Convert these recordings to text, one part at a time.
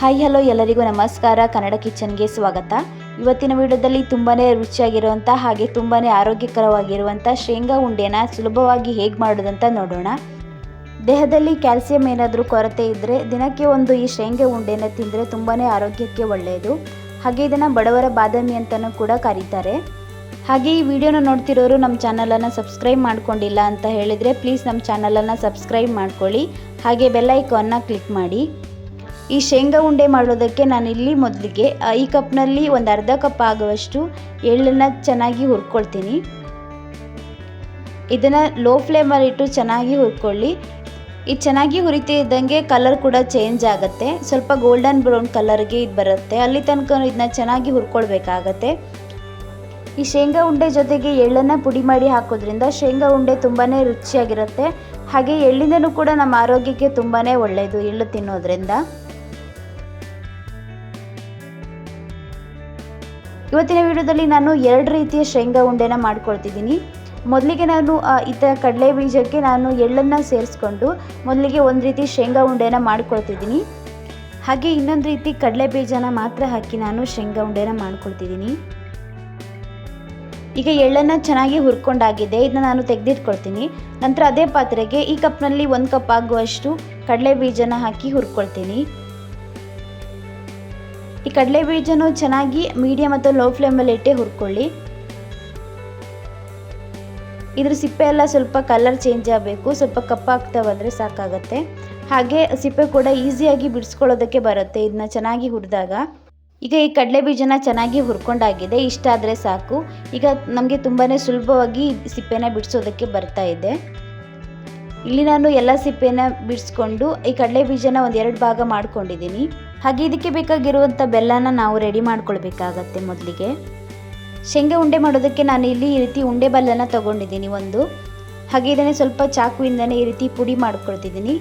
Hi hello ಎಲ್ಲರಿಗೂ ನಮಸ್ಕಾರ. ಕನ್ನಡ ಕಿಚನ್ಗೆ ಸ್ವಾಗತ. ಇವತ್ತಿನ ವಿಡಿಯೋದಲ್ಲಿ ತುಂಬಾ ರುಚಿಯಾಗಿರುವಂಥ ಹಾಗೆ ತುಂಬಾ ಆರೋಗ್ಯಕರವಾಗಿರುವಂಥ ಶೇಂಗಾ ಉಂಡೆನ ಸುಲಭವಾಗಿ ಹೇಗೆ ಮಾಡೋದಂತ ನೋಡೋಣ. ದೇಹದಲ್ಲಿ ಕ್ಯಾಲ್ಸಿಯಂ ಏನಾದರೂ ಕೊರತೆ ಇದ್ದರೆ ದಿನಕ್ಕೆ ಒಂದು ಈ ಶೇಂಗಾ ಉಂಡೆನ ತಿಂದರೆ ತುಂಬಾ ಆರೋಗ್ಯಕ್ಕೆ ಒಳ್ಳೆಯದು. ಹಾಗೆ ಇದನ್ನು ಬಡವರ ಬಾದಾಮಿ ಅಂತಲೂ ಕೂಡ ಕರೀತಾರೆ. ಹಾಗೆ ಈ ವಿಡಿಯೋನ ನೋಡ್ತಿರೋರು ನಮ್ಮ ಚಾನಲನ್ನು ಸಬ್ಸ್ಕ್ರೈಬ್ ಮಾಡ್ಕೊಂಡಿಲ್ಲ ಅಂತ ಹೇಳಿದರೆ ಪ್ಲೀಸ್ ನಮ್ಮ ಚಾನಲನ್ನು ಸಬ್ಸ್ಕ್ರೈಬ್ ಮಾಡ್ಕೊಳ್ಳಿ. ಹಾಗೆ ಬೆಲ್ ಐಕಾನ್ನ ಕ್ಲಿಕ್ ಮಾಡಿ. ಈ ಶೇಂಗಾ ಉಂಡೆ ಮಾಡೋದಕ್ಕೆ ನಾನಿಲ್ಲಿ ಮೊದಲಿಗೆ ಈ ಕಪ್ನಲ್ಲಿ ಒಂದು ಅರ್ಧ ಕಪ್ ಆಗುವಷ್ಟು ಎಳ್ಳನ್ನು ಚೆನ್ನಾಗಿ ಹುರ್ಕೊಳ್ತೀನಿ. ಇದನ್ನು ಲೋ ಫ್ಲೇಮಲ್ಲಿಟ್ಟು ಚೆನ್ನಾಗಿ ಹುರ್ಕೊಳ್ಳಿ. ಇದು ಚೆನ್ನಾಗಿ ಹುರಿತಾ ಇದ್ದಂಗೆ ಕಲರ್ ಕೂಡ ಚೇಂಜ್ ಆಗುತ್ತೆ. ಸ್ವಲ್ಪ ಗೋಲ್ಡನ್ ಬ್ರೌನ್ ಕಲರ್ಗೆ ಇದು ಬರುತ್ತೆ. ಅಲ್ಲಿ ತನಕ ಇದನ್ನ ಚೆನ್ನಾಗಿ ಹುರ್ಕೊಳ್ಬೇಕಾಗತ್ತೆ. ಈ ಶೇಂಗಾ ಉಂಡೆ ಜೊತೆಗೆ ಎಳ್ಳನ್ನು ಪುಡಿ ಮಾಡಿ ಹಾಕೋದ್ರಿಂದ ಶೇಂಗಾ ಉಂಡೆ ತುಂಬಾ ರುಚಿಯಾಗಿರುತ್ತೆ. ಹಾಗೆ ಎಳ್ಳಿಂದನೂ ಕೂಡ ನಮ್ಮ ಆರೋಗ್ಯಕ್ಕೆ ತುಂಬಾ ಒಳ್ಳೆಯದು ಎಳ್ಳು ತಿನ್ನೋದ್ರಿಂದ. ಇವತ್ತಿನ ವಿಡಿಯೋದಲ್ಲಿ ನಾನು 2 ರೀತಿಯ ಶೇಂಗಾ ಉಂಡೆನ ಮಾಡ್ಕೊಳ್ತಿದ್ದೀನಿ. ಮೊದಲಿಗೆ ನಾನು ಕಡಲೆ ಬೀಜಕ್ಕೆ ನಾನು ಎಳ್ಳನ್ನು ಸೇರಿಸ್ಕೊಂಡು ಮೊದಲಿಗೆ ಒಂದು ರೀತಿ ಶೇಂಗಾ ಉಂಡೆನ ಮಾಡ್ಕೊಳ್ತಿದ್ದೀನಿ. ಹಾಗೆ ಇನ್ನೊಂದು ರೀತಿ ಕಡಲೆ ಬೀಜನ ಮಾತ್ರ ಹಾಕಿ ನಾನು ಶೇಂಗಾ ಉಂಡೆನ ಮಾಡ್ಕೊಳ್ತಿದ್ದೀನಿ. ಈಗ ಎಳ್ಳನ್ನು ಚೆನ್ನಾಗಿ ಹುರ್ಕೊಂಡಾಗಿದೆ. ಇದನ್ನ ನಾನು ತೆಗೆದಿಟ್ಕೊಳ್ತೀನಿ. ನಂತರ ಅದೇ ಪಾತ್ರೆಗೆ ಈ ಕಪ್ನಲ್ಲಿ 1 ಕಪ್ ಆಗುವಷ್ಟು ಕಡಲೆ ಬೀಜನ ಹಾಕಿ ಹುರ್ಕೊಳ್ತೀನಿ. ಈ ಕಡಲೆ ಬೀಜನೂ ಚೆನ್ನಾಗಿ ಮೀಡಿಯಮ್ ಮತ್ತು ಲೋ ಫ್ಲೇಮಲ್ಲಿ ಇಟ್ಟೆ ಹುರ್ಕೊಳ್ಳಿ. ಇದ್ರ ಸಿಪ್ಪೆ ಎಲ್ಲ ಸ್ವಲ್ಪ ಕಲರ್ ಚೇಂಜ್ ಆಗಬೇಕು. ಸ್ವಲ್ಪ ಕಪ್ಪಾಗ್ತಾ ಬಂದರೆ ಸಾಕಾಗತ್ತೆ. ಹಾಗೆ ಸಿಪ್ಪೆ ಕೂಡ ಈಸಿಯಾಗಿ ಬಿಡಿಸ್ಕೊಳ್ಳೋದಕ್ಕೆ ಬರುತ್ತೆ ಇದನ್ನ ಚೆನ್ನಾಗಿ ಹುರಿದಾಗ. ಈಗ ಈ ಕಡಲೆ ಬೀಜನ ಚೆನ್ನಾಗಿ ಹುರ್ಕೊಂಡಾಗಿದೆ. ಇಷ್ಟ ಆದರೆ ಸಾಕು. ಈಗ ನಮಗೆ ತುಂಬಾ ಸುಲಭವಾಗಿ ಸಿಪ್ಪೆನ ಬಿಡಿಸೋದಕ್ಕೆ ಬರ್ತಾ ಇದೆ. ಇಲ್ಲಿ ನಾನು ಎಲ್ಲ ಸಿಪ್ಪೆನ ಬಿಡಿಸ್ಕೊಂಡು ಈ ಕಡಲೆ ಬೀಜನ ಒಂದು 2 ಭಾಗ ಮಾಡ್ಕೊಂಡಿದ್ದೀನಿ. ಹಾಗೆ ಇದಕ್ಕೆ ಬೇಕಾಗಿರುವಂಥ ಬೆಲ್ಲನ ನಾವು ರೆಡಿ ಮಾಡ್ಕೊಳ್ಬೇಕಾಗತ್ತೆ. ಮೊದಲಿಗೆ ಶೇಂಗಾ ಉಂಡೆ ಮಾಡೋದಕ್ಕೆ ನಾನು ಇಲ್ಲಿ ಈ ರೀತಿ ಉಂಡೆ ಬೆಲ್ಲನ ತೊಗೊಂಡಿದ್ದೀನಿ ಒಂದು. ಹಾಗೆ ಇದನ್ನೇ ಸ್ವಲ್ಪ ಚಾಕುವಿಂದನೇ ಈ ರೀತಿ ಪುಡಿ ಮಾಡ್ಕೊಳ್ತಿದ್ದೀನಿ.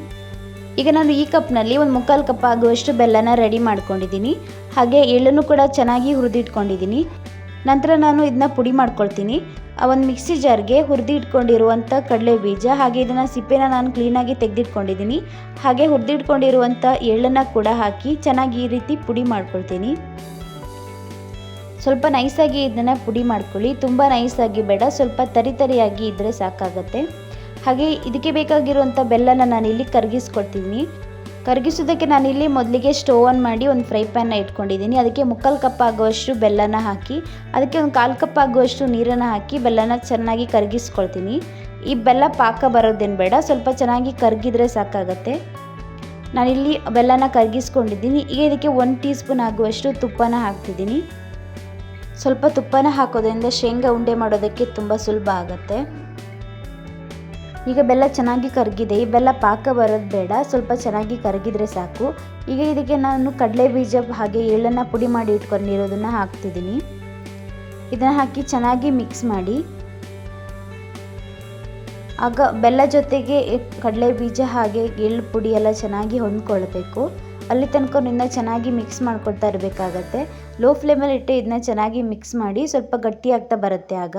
ಈಗ ನಾನು ಈ ಕಪ್ನಲ್ಲಿ ಒಂದು 3/4 ಕಪ್ ಆಗುವಷ್ಟು ಬೆಲ್ಲನ ರೆಡಿ ಮಾಡ್ಕೊಂಡಿದ್ದೀನಿ. ಹಾಗೆ ಎಳ್ಳನ್ನು ಕೂಡ ಚೆನ್ನಾಗಿ ಹುರಿದಿಟ್ಕೊಂಡಿದ್ದೀನಿ. ನಂತರ ನಾನು ಇದನ್ನ ಪುಡಿ ಮಾಡ್ಕೊಳ್ತೀನಿ. ಒಂದು ಮಿಕ್ಸಿ ಜಾರ್ಗೆ ಹುರಿದಿಟ್ಕೊಂಡಿರುವಂಥ ಕಡಲೆ ಬೀಜ ಹಾಗೆ ಇದನ್ನು ಸಿಪ್ಪೆನ ನಾನು ಕ್ಲೀನಾಗಿ ತೆಗೆದಿಟ್ಕೊಂಡಿದ್ದೀನಿ. ಹಾಗೆ ಹುರಿದಿಟ್ಕೊಂಡಿರುವಂಥ ಎಳ್ಳನ್ನು ಕೂಡ ಹಾಕಿ ಚೆನ್ನಾಗಿ ಈ ರೀತಿ ಪುಡಿ ಮಾಡ್ಕೊಳ್ತೀನಿ. ಸ್ವಲ್ಪ ನೈಸಾಗಿ ಇದನ್ನು ಪುಡಿ ಮಾಡ್ಕೊಳ್ಳಿ. ತುಂಬ ನೈಸಾಗಿ ಬೇಡ, ಸ್ವಲ್ಪ ತರಿಯಾಗಿ ಇದ್ದರೆ ಸಾಕಾಗತ್ತೆ. ಹಾಗೆ ಇದಕ್ಕೆ ಬೇಕಾಗಿರುವಂಥ ಬೆಲ್ಲನ ನಾನಿಲ್ಲಿ ಕರಗಿಸ್ಕೊಳ್ತೀನಿ. ಕರಗಿಸೋದಕ್ಕೆ ನಾನಿಲ್ಲಿ ಮೊದಲಿಗೆ ಸ್ಟವ್ ಆನ್ ಮಾಡಿ ಒಂದು ಫ್ರೈ ಪ್ಯಾನ್ನ ಇಟ್ಕೊಂಡಿದ್ದೀನಿ. ಅದಕ್ಕೆ 3/4 ಕಪ್ ಆಗುವಷ್ಟು ಬೆಲ್ಲನ ಹಾಕಿ ಅದಕ್ಕೆ ಒಂದು 1/4 ಕಪ್ ಆಗುವಷ್ಟು ನೀರನ್ನು ಹಾಕಿ ಬೆಲ್ಲನ ಚೆನ್ನಾಗಿ ಕರಗಿಸ್ಕೊಳ್ತೀನಿ. ಈ ಬೆಲ್ಲ ಪಾಕ ಬರೋದೇನು ಬೇಡ, ಸ್ವಲ್ಪ ಚೆನ್ನಾಗಿ ಕರಗಿದ್ರೆ ಸಾಕಾಗತ್ತೆ. ನಾನಿಲ್ಲಿ ಬೆಲ್ಲನ ಕರಗಿಸ್ಕೊಂಡಿದ್ದೀನಿ. ಈಗ ಇದಕ್ಕೆ 1 ಟೀ ಸ್ಪೂನ್ ಆಗುವಷ್ಟು ತುಪ್ಪನ ಹಾಕ್ತಿದ್ದೀನಿ. ಸ್ವಲ್ಪ ತುಪ್ಪನ ಹಾಕೋದ್ರಿಂದ ಶೇಂಗಾ ಉಂಡೆ ಮಾಡೋದಕ್ಕೆ ತುಂಬ ಸುಲಭ ಆಗುತ್ತೆ. ಈಗ ಬೆಲ್ಲ ಚೆನ್ನಾಗಿ ಕರಗಿದೆ. ಈ ಬೆಲ್ಲ ಪಾಕ ಬರೋದು ಬೇಡ, ಸ್ವಲ್ಪ ಚೆನ್ನಾಗಿ ಕರಗಿದ್ರೆ ಸಾಕು. ಈಗ ಇದಕ್ಕೆ ನಾನು ಕಡಲೆ ಬೀಜ ಹಾಗೆ ಎಳ್ಳನ್ನು ಪುಡಿ ಮಾಡಿ ಇಟ್ಕೊಂಡಿರೋದನ್ನು ಹಾಕ್ತಿದ್ದೀನಿ. ಇದನ್ನು ಹಾಕಿ ಚೆನ್ನಾಗಿ ಮಿಕ್ಸ್ ಮಾಡಿ. ಆಗ ಬೆಲ್ಲ ಜೊತೆಗೆ ಕಡಲೆ ಬೀಜ ಹಾಗೆ ಎಳ್ಳು ಪುಡಿ ಎಲ್ಲ ಚೆನ್ನಾಗಿ ಹೊಂದ್ಕೊಳ್ಬೇಕು. ಅಲ್ಲಿ ತನಕ ಇದನ್ನ ಚೆನ್ನಾಗಿ ಮಿಕ್ಸ್ ಮಾಡ್ಕೊಳ್ತಾ ಇರಬೇಕಾಗತ್ತೆ. ಲೋ ಫ್ಲೇಮಲ್ಲಿ ಇಟ್ಟು ಇದನ್ನ ಚೆನ್ನಾಗಿ ಮಿಕ್ಸ್ ಮಾಡಿ. ಸ್ವಲ್ಪ ಗಟ್ಟಿ ಆಗ್ತಾ ಬರುತ್ತೆ ಆಗ.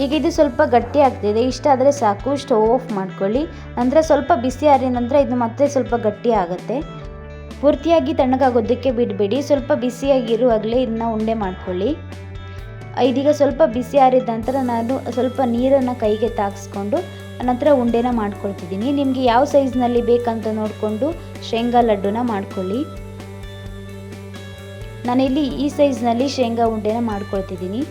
ಈಗ ಇದು ಸ್ವಲ್ಪ ಗಟ್ಟಿ ಆಗ್ತಿದೆ. ಇಷ್ಟ ಆದರೆ ಸಾಕು. ಸ್ಟವ್ ಆಫ್ ಮಾಡ್ಕೊಳ್ಳಿ. ನಂತರ ಸ್ವಲ್ಪ ಬಿಸಿ ಆರಿದ ನಂತರ ಇದು ಮತ್ತೆ ಸ್ವಲ್ಪ ಗಟ್ಟಿ ಆಗುತ್ತೆ. ಪೂರ್ತಿಯಾಗಿ ತಣ್ಣಗಾಗೋದಕ್ಕೆ ಬಿಡಬೇಡಿ. ಸ್ವಲ್ಪ ಬಿಸಿಯಾಗಿರುವಾಗಲೇ ಇದನ್ನ ಉಂಡೆ ಮಾಡ್ಕೊಳ್ಳಿ. ಇದೀಗ ಸ್ವಲ್ಪ ಬಿಸಿ ಆರಿದ ನಂತರ ನಾನು ಸ್ವಲ್ಪ ನೀರನ್ನು ಕೈಗೆ ತಾಗಿಸ್ಕೊಂಡು ನಂತರ ಉಂಡೆನ ಮಾಡ್ಕೊಳ್ತಿದ್ದೀನಿ. ನಿಮಗೆ ಯಾವ ಸೈಜ್ನಲ್ಲಿ ಬೇಕಂತ ನೋಡಿಕೊಂಡು ಶೇಂಗಾ ಲಡ್ಡುನ ಮಾಡ್ಕೊಳ್ಳಿ. ನಾನಿಲ್ಲಿ ಈ ಸೈಜ್ನಲ್ಲಿ ಶೇಂಗಾ ಉಂಡೆನ ಮಾಡ್ಕೊಳ್ತಿದ್ದೀನಿ.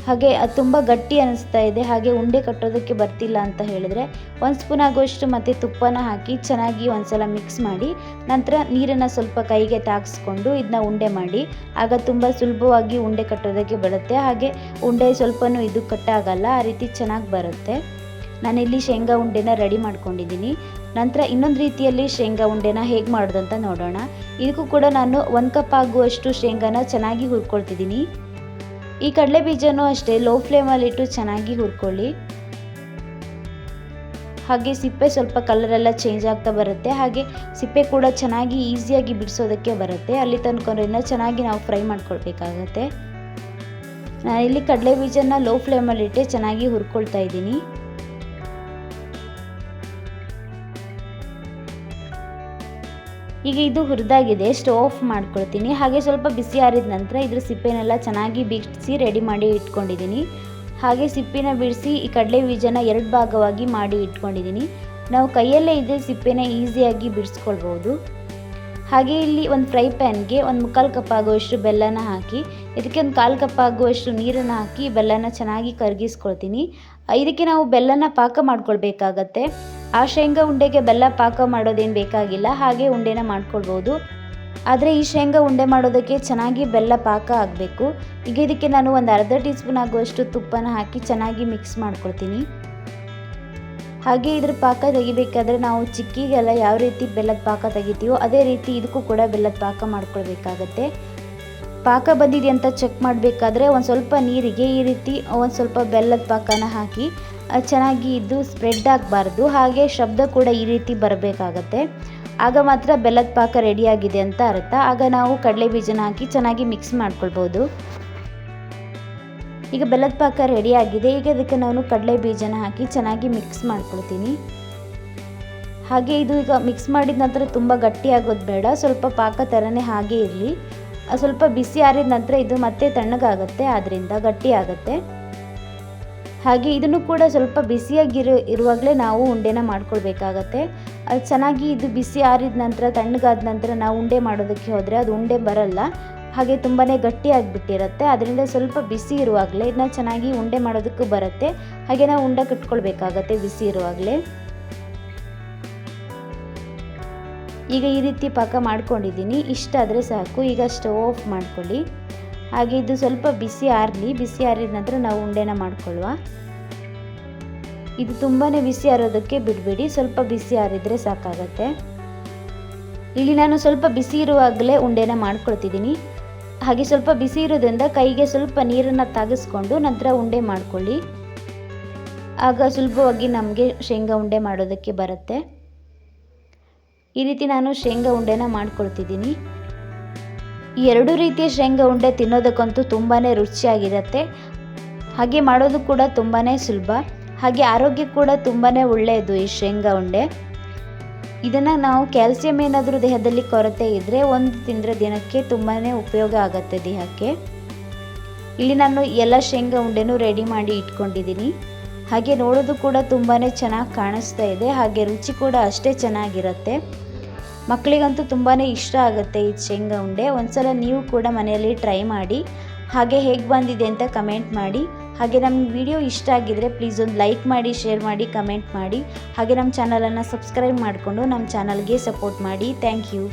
ಹಾಗೆ ಅದು ತುಂಬ ಗಟ್ಟಿ ಅನ್ನಿಸ್ತಾ ಇದೆ, ಹಾಗೆ ಉಂಡೆ ಕಟ್ಟೋದಕ್ಕೆ ಬರ್ತಿಲ್ಲ ಅಂತ ಹೇಳಿದ್ರೆ 1 ಸ್ಪೂನ್ ಆಗುವಷ್ಟು ಮತ್ತು ತುಪ್ಪನ ಹಾಕಿ ಚೆನ್ನಾಗಿ ಒಂದ್ಸಲ ಮಿಕ್ಸ್ ಮಾಡಿ ನಂತರ ನೀರನ್ನು ಸ್ವಲ್ಪ ಕೈಗೆ ತಾಗಿಸ್ಕೊಂಡು ಇದನ್ನ ಉಂಡೆ ಮಾಡಿ. ಆಗ ತುಂಬ ಸುಲಭವಾಗಿ ಉಂಡೆ ಕಟ್ಟೋದಕ್ಕೆ ಬರುತ್ತೆ. ಹಾಗೆ ಉಂಡೆ ಸ್ವಲ್ಪನೂ ಇದು ಕಟ್ಟಾಗಲ್ಲ, ಆ ರೀತಿ ಚೆನ್ನಾಗಿ ಬರುತ್ತೆ. ನಾನಿಲ್ಲಿ ಶೇಂಗಾ ಉಂಡೆನ ರೆಡಿ ಮಾಡ್ಕೊಂಡಿದ್ದೀನಿ. ನಂತರ ಇನ್ನೊಂದು ರೀತಿಯಲ್ಲಿ ಶೇಂಗಾ ಉಂಡೆನ ಹೇಗೆ ಮಾಡೋದಂತ ನೋಡೋಣ. ಇದಕ್ಕೂ ಕೂಡ ನಾನು 1 ಕಪ್ ಆಗುವಷ್ಟು ಶೇಂಗಾನ ಚೆನ್ನಾಗಿ ಹುರ್ಕೊಳ್ತಿದ್ದೀನಿ. ಈ ಕಡಲೆ ಬೀಜನೂ ಅಷ್ಟೇ ಲೋ ಫ್ಲೇಮಲ್ಲಿಟ್ಟು ಚೆನ್ನಾಗಿ ಹುರ್ಕೊಳ್ಳಿ. ಹಾಗೆ ಸಿಪ್ಪೆ ಸ್ವಲ್ಪ ಕಲರೆಲ್ಲ ಚೇಂಜ್ ಆಗ್ತಾ ಬರುತ್ತೆ. ಹಾಗೆ ಸಿಪ್ಪೆ ಕೂಡ ಚೆನ್ನಾಗಿ ಈಸಿಯಾಗಿ ಬಿಡಿಸೋದಕ್ಕೆ ಬರುತ್ತೆ. ಅಲ್ಲಿ ತನಕ ಇದನ್ನ ಚೆನ್ನಾಗಿ ನಾವು ಫ್ರೈ ಮಾಡ್ಕೊಳ್ಬೇಕಾಗತ್ತೆ. ನಾನಿಲ್ಲಿ ಕಡಲೆ ಬೀಜನ ಲೋ ಫ್ಲೇಮಲ್ಲಿಟ್ಟೆ ಚೆನ್ನಾಗಿ ಹುರ್ಕೊಳ್ತಾ ಇದ್ದೀನಿ. ಈಗ ಇದು ಹುರಿದಾಗಿದೆ, ಸ್ಟವ್ ಆಫ್ ಮಾಡ್ಕೊಳ್ತೀನಿ. ಹಾಗೆ ಸ್ವಲ್ಪ ಬಿಸಿ ಆರಿದ ನಂತರ ಇದ್ರ ಸಿಪ್ಪೆನೆಲ್ಲ ಚೆನ್ನಾಗಿ ಬಿಡಿಸಿ ರೆಡಿ ಮಾಡಿ ಇಟ್ಕೊಂಡಿದ್ದೀನಿ. ಹಾಗೆ ಸಿಪ್ಪೆನ ಬಿಡಿಸಿ ಈ ಕಡಲೆ ಬೀಜನ 2 ಭಾಗವಾಗಿ ಮಾಡಿ ಇಟ್ಕೊಂಡಿದ್ದೀನಿ. ನಾವು ಕೈಯಲ್ಲೇ ಇದ್ರೆ ಸಿಪ್ಪೆನ ಈಸಿಯಾಗಿ ಬಿಡಿಸ್ಕೊಳ್ಬೋದು. ಹಾಗೆ ಇಲ್ಲಿ ಒಂದು ಫ್ರೈ ಪ್ಯಾನ್ಗೆ 1/4 ಕಪ್ ಆಗುವಷ್ಟು ಬೆಲ್ಲನ ಹಾಕಿ, ಇದಕ್ಕೆ 1/4 ಕಪ್ ಆಗುವಷ್ಟು ನೀರನ್ನು ಹಾಕಿ ಬೆಲ್ಲನ ಚೆನ್ನಾಗಿ ಕರಗಿಸ್ಕೊಳ್ತೀನಿ. ಇದಕ್ಕೆ ನಾವು ಬೆಲ್ಲನ ಪಾಕ ಮಾಡ್ಕೊಳ್ಬೇಕಾಗತ್ತೆ. ಆ ಶೇಂಗಾ ಉಂಡೆಗೆ ಬೆಲ್ಲ ಪಾಕ ಮಾಡೋದೇನು ಬೇಕಾಗಿಲ್ಲ, ಹಾಗೆ ಉಂಡೆನ ಮಾಡ್ಕೊಳ್ಬೋದು. ಆದರೆ ಈ ಶೇಂಗಾ ಉಂಡೆ ಮಾಡೋದಕ್ಕೆ ಚೆನ್ನಾಗಿ ಬೆಲ್ಲ ಪಾಕ ಆಗಬೇಕು. ಈಗ ಇದಕ್ಕೆ ನಾನು ಒಂದು ಅರ್ಧ ಟೀ ಸ್ಪೂನ್ ಆಗುವಷ್ಟು ತುಪ್ಪನ ಹಾಕಿ ಚೆನ್ನಾಗಿ ಮಿಕ್ಸ್ ಮಾಡ್ಕೊಳ್ತೀನಿ. ಹಾಗೆ ಇದ್ರ ಪಾಕ ತೆಗಿಬೇಕಾದ್ರೆ ನಾವು ಚಿಕ್ಕಿಗೆಲ್ಲ ಯಾವ ರೀತಿ ಬೆಲ್ಲದ ಪಾಕ ತೆಗಿತೀವೋ ಅದೇ ರೀತಿ ಇದಕ್ಕೂ ಕೂಡ ಬೆಲ್ಲದ ಪಾಕ ಮಾಡ್ಕೊಳ್ಬೇಕಾಗತ್ತೆ. ಪಾಕ ಬಂದಿದೆ ಅಂತ ಚೆಕ್ ಮಾಡಬೇಕಾದ್ರೆ ಒಂದು ಸ್ವಲ್ಪ ನೀರಿಗೆ ಈ ರೀತಿ ಒಂದು ಸ್ವಲ್ಪ ಬೆಲ್ಲದ ಪಾಕನ ಹಾಕಿ ಚೆನ್ನಾಗಿ ಇದು ಸ್ಪ್ರೆಡ್ ಆಗಬಾರ್ದು. ಹಾಗೆ ಶಬ್ದ ಕೂಡ ಈ ರೀತಿ ಬರಬೇಕಾಗತ್ತೆ. ಆಗ ಮಾತ್ರ ಬೆಲ್ಲದ ಪಾಕ ರೆಡಿಯಾಗಿದೆ ಅಂತ ಅರ್ಥ. ಆಗ ನಾವು ಕಡಲೆ ಬೀಜನ ಹಾಕಿ ಚೆನ್ನಾಗಿ ಮಿಕ್ಸ್ ಮಾಡ್ಕೊಳ್ಬೋದು. ಈಗ ಬೆಲ್ಲದ ಪಾಕ ರೆಡಿಯಾಗಿದೆ. ಈಗ ಅದಕ್ಕೆ ನಾನು ಕಡಲೆ ಬೀಜನ ಹಾಕಿ ಚೆನ್ನಾಗಿ ಮಿಕ್ಸ್ ಮಾಡ್ಕೊಳ್ತೀನಿ. ಹಾಗೆ ಇದು ಈಗ ಮಿಕ್ಸ್ ಮಾಡಿದ ನಂತರ ತುಂಬ ಗಟ್ಟಿ ಆಗೋದು ಬೇಡ, ಸ್ವಲ್ಪ ಪಾಕ ಥರನೇ ಹಾಗೆ ಇರಲಿ. ಸ್ವಲ್ಪ ಬಿಸಿ ಆರಿದ ನಂತರ ಇದು ಮತ್ತೆ ತಣ್ಣಗಾಗತ್ತೆ, ಆದ್ದರಿಂದ ಗಟ್ಟಿ ಆಗುತ್ತೆ. ಹಾಗೆ ಇದನ್ನು ಕೂಡ ಸ್ವಲ್ಪ ಇರುವಾಗಲೇ ನಾವು ಉಂಡೆನ ಮಾಡ್ಕೊಳ್ಬೇಕಾಗತ್ತೆ. ಅದು ಚೆನ್ನಾಗಿ ಇದು ಬಿಸಿ ಆರಿದ ನಂತರ ತಣ್ಣಗಾದ ನಂತರ ನಾವು ಉಂಡೆ ಮಾಡೋದಕ್ಕೆ ಹೋದರೆ ಅದು ಉಂಡೆ ಬರಲ್ಲ, ಹಾಗೆ ತುಂಬಾ ಗಟ್ಟಿ ಆಗಿಬಿಟ್ಟಿರುತ್ತೆ. ಅದರಿಂದ ಸ್ವಲ್ಪ ಬಿಸಿ ಇರುವಾಗಲೇ ಇದನ್ನ ಚೆನ್ನಾಗಿ ಉಂಡೆ ಮಾಡೋದಕ್ಕೂ ಬರುತ್ತೆ. ಹಾಗೆ ನಾವು ಉಂಡೆ ಕಟ್ಕೊಳ್ಬೇಕಾಗತ್ತೆ ಬಿಸಿ ಇರುವಾಗಲೇ. ಈಗ ಈ ರೀತಿ ಪಾಕ ಮಾಡ್ಕೊಂಡಿದ್ದೀನಿ, ಇಷ್ಟಾದರೆ ಸಾಕು. ಈಗ ಸ್ಟವ್ ಆಫ್ ಮಾಡ್ಕೊಳ್ಳಿ. ಹಾಗೆ ಇದು ಸ್ವಲ್ಪ ಬಿಸಿ ಆರಲಿ. ಬಿಸಿ ಆರಿದ ನಂತರ ನಾವು ಉಂಡೆನ ಮಾಡ್ಕೊಳ್ಳುವ. ಇದು ತುಂಬಾ ಬಿಸಿ ಆರೋದಕ್ಕೆ ಬಿಡಬೇಡಿ, ಸ್ವಲ್ಪ ಬಿಸಿ ಆರಿದರೆ ಸಾಕಾಗತ್ತೆ. ಇಲ್ಲಿ ನಾನು ಸ್ವಲ್ಪ ಬಿಸಿ ಇರುವಾಗಲೇ ಉಂಡೆನ ಮಾಡ್ಕೊಳ್ತಿದ್ದೀನಿ. ಹಾಗೆ ಸ್ವಲ್ಪ ಬಿಸಿ ಇರೋದ್ರಿಂದ ಕೈಗೆ ಸ್ವಲ್ಪ ನೀರನ್ನು ತಾಗಿಸ್ಕೊಂಡು ನಂತರ ಉಂಡೆ ಮಾಡ್ಕೊಳ್ಳಿ. ಆಗ ಸುಲಭವಾಗಿ ನಮಗೆ ಶೇಂಗಾ ಉಂಡೆ ಮಾಡೋದಕ್ಕೆ ಬರುತ್ತೆ. ಈ ರೀತಿ ನಾನು ಶೇಂಗಾ ಉಂಡೆನ ಮಾಡ್ಕೊಳ್ತಿದ್ದೀನಿ. ಈ 2 ರೀತಿಯ ಶೇಂಗಾ ಉಂಡೆ ತಿನ್ನೋದಕ್ಕಂತೂ ತುಂಬಾ ರುಚಿಯಾಗಿರುತ್ತೆ. ಹಾಗೆ ಮಾಡೋದು ಕೂಡ ತುಂಬಾ ಸುಲಭ. ಹಾಗೆ ಆರೋಗ್ಯ ಕೂಡ ತುಂಬಾ ಒಳ್ಳೆಯದು ಈ ಶೇಂಗಾ ಉಂಡೆ. ಇದನ್ನು ನಾವು ಕ್ಯಾಲ್ಸಿಯಂ ಏನಾದರೂ ದೇಹದಲ್ಲಿ ಕೊರತೆ ಇದ್ದರೆ ಒಂದು ತಿಂದರೆ ದಿನಕ್ಕೆ ತುಂಬಾ ಉಪಯೋಗ ಆಗುತ್ತೆ ದೇಹಕ್ಕೆ. ಇಲ್ಲಿ ನಾನು ಎಲ್ಲ ಶೇಂಗಾ ಉಂಡೆನೂ ರೆಡಿ ಮಾಡಿ ಇಟ್ಕೊಂಡಿದ್ದೀನಿ. ಹಾಗೆ ನೋಡೋದು ಕೂಡ ತುಂಬಾ ಚೆನ್ನಾಗಿ ಕಾಣಿಸ್ತಾ ಇದೆ. ಹಾಗೆ ರುಚಿ ಕೂಡ ಅಷ್ಟೇ ಚೆನ್ನಾಗಿರುತ್ತೆ. ಮಕ್ಕಳಿಗಂತೂ ತುಂಬಾ ಇಷ್ಟ ಆಗುತ್ತೆ ಈ ಶೇಂಗಾ ಉಂಡೆ. ಒಂದ್ಸಲ ನೀವು ಕೂಡ ಮನೆಯಲ್ಲಿ ಟ್ರೈ ಮಾಡಿ. ಹಾಗೆ ಹೇಗೆ ಬಂದಿದೆ ಅಂತ ಕಮೆಂಟ್ ಮಾಡಿ. ಹಾಗೆ ನಮ್ಮ ವಿಡಿಯೋ ಇಷ್ಟ ಆಗಿದ್ರೆ ಪ್ಲೀಸ್ ಒಂದು ಲೈಕ್ ಮಾಡಿ, ಶೇರ್ ಮಾಡಿ, ಕಮೆಂಟ್ ಮಾಡಿ. ಹಾಗೆ ನಮ್ಮ ಚಾನಲನ್ನು ಸಬ್ಸ್ಕ್ರೈಬ್ ಮಾಡಿಕೊಂಡು ನಮ್ಮ ಚಾನಲ್ಗೆ ಸಪೋರ್ಟ್ ಮಾಡಿ. Thank you.